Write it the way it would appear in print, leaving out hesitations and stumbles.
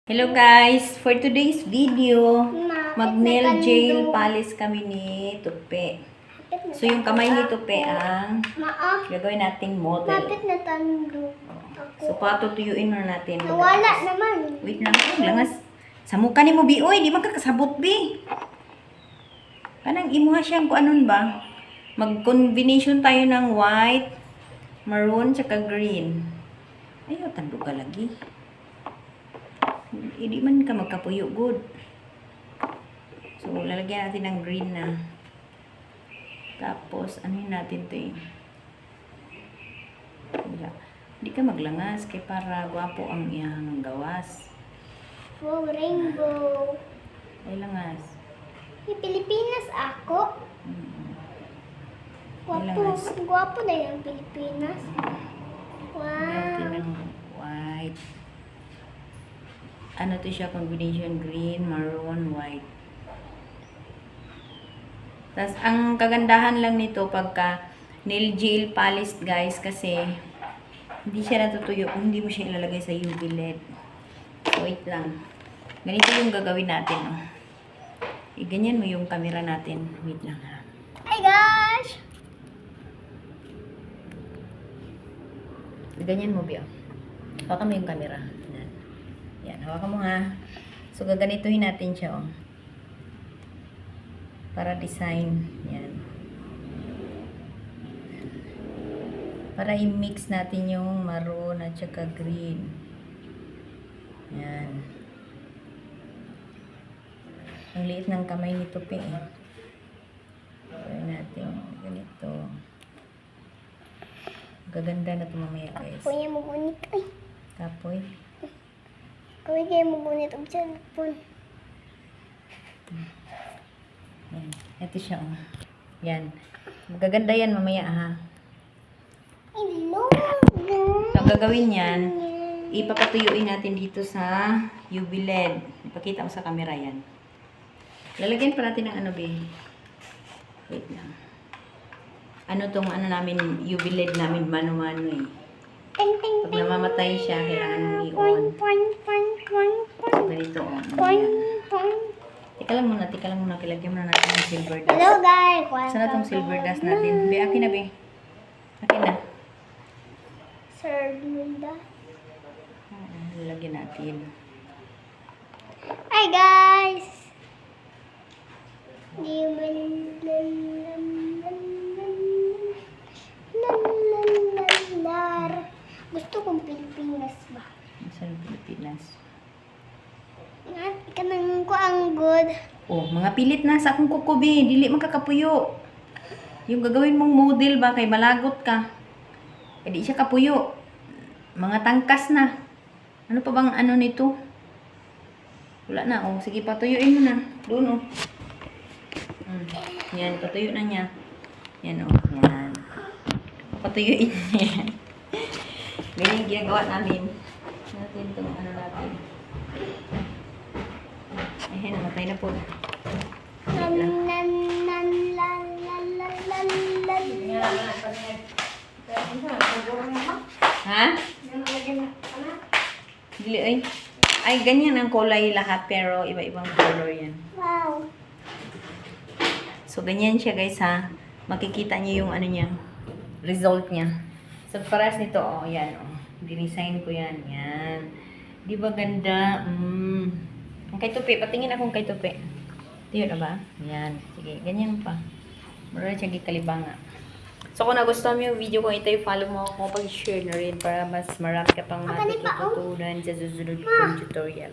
Hello guys! For today's video, Ma, mag-nail may gel kandong. polish kami ni Tupe. So yung kamay ni Tupe ang gagawin nating model. Mapit na tando. So patutuyuin muna natin. Nawala naman. Wait lang, langas. Sa mukha ni mo, Bi. Uy, di magkakasabot, Bi. Kanang imuha siyang kung anon ba? Mag-combination tayo ng white, maroon, tsaka green. Ayaw, tando ka lagi. Hindi man ka magkapuyo good. So, lalagyan natin ng green na. Tapos, anuhin natin ito eh. Hindi ka maglangas kay para gwapo ang iyang gawas. Wow, rainbow. Ay langas. Hey, Pilipinas ako. Gwapo. Langas. Gwapo na yung Pilipinas. Natin Wow. ng white. Ano to siya? Combination green, maroon, white. Tapos, ang kagandahan lang nito pagka nail gel polish guys kasi hindi siya natutuyo kung hindi mo siya ilalagay sa UV LED. So, wait lang. Ganito yung gagawin natin. Oh. Ganyan mo yung camera natin. Wait lang ha. Hi guys! Ganyan mo, Bio. Hawakan mo yung camera. Yan. Yan, hawakan mo ha. So, gaganituhin natin siya, oh. Para design. Yan. Para i-mix natin yung maroon at saka green. Yan. Ang liit ng kamay ni Tupi, eh. Gawin natin ganito. Gaganda na ito mamaya, guys. Ako yung magunit. Ay, Tapoy. kawin kayo magunit ang cellphone. Yan. Ito siya, oh. Yan. Magaganda yan mamaya, ha. Hello, So, ang gagawin yan, ipapatuyuin natin dito sa UV LED. Ipakita mo sa camera yan. Lalagyan pa natin ng ano, be. Wait lang. Ano tong ano namin, UV LED namin, mano-mano eh. Ting, ting, Pag namamatay siya, kailangan mong i-on. Point, point, point, point, So, ganito, oh. point, Ayan. point. Teka lang muna. Kilagyan muna natin ng silver dust. Hello guys! Saan na tong silver dust natin? Be, akin na, be. Akin na. Sir Linda. Lalagyan natin. Hi guys! Gusto kong Pilipinas ba? Sa Pilipinas. Nga, ikanang ko ang good. Oh, mga pilit na sa akong kukubi. Dili magkakapuyo. Yung gagawin mong model ba kay malagot ka. Eh di siya kapuyo. Mga tangkas na. Ano pa bang ano nito? Wala na. Oh, sige patuyuin mo na. Doon oh. Yan, patuyo na niya. Yan oh. Yan. Patuyuin niya. Ganyan yung ginagawa namin. Natin itong ano natin. Eh, namatay na po. Nan, nan, nan, la, la, la, la, la, la. Ha? Dili ay. Ay, ganyan ang kulay lahat pero iba-ibang color yan. Wow. So, ganyan siya guys ha. Makikita niyo yung ano niya. Result niya. So, paras nito, oh, yan, oh. Dinesign ko yan. Yan. Di ba ganda? Ang kay Tupi. Patingin akong kay Tupi. Tiyo na ba? Yan. Sige, ganyan pa. Mura siya gikalibanga. So, kung nagustuhan mo yung video ko, ito follow mo ako pag-share na rin para mas marami ka pang matututunan sa susunod kong tutorial.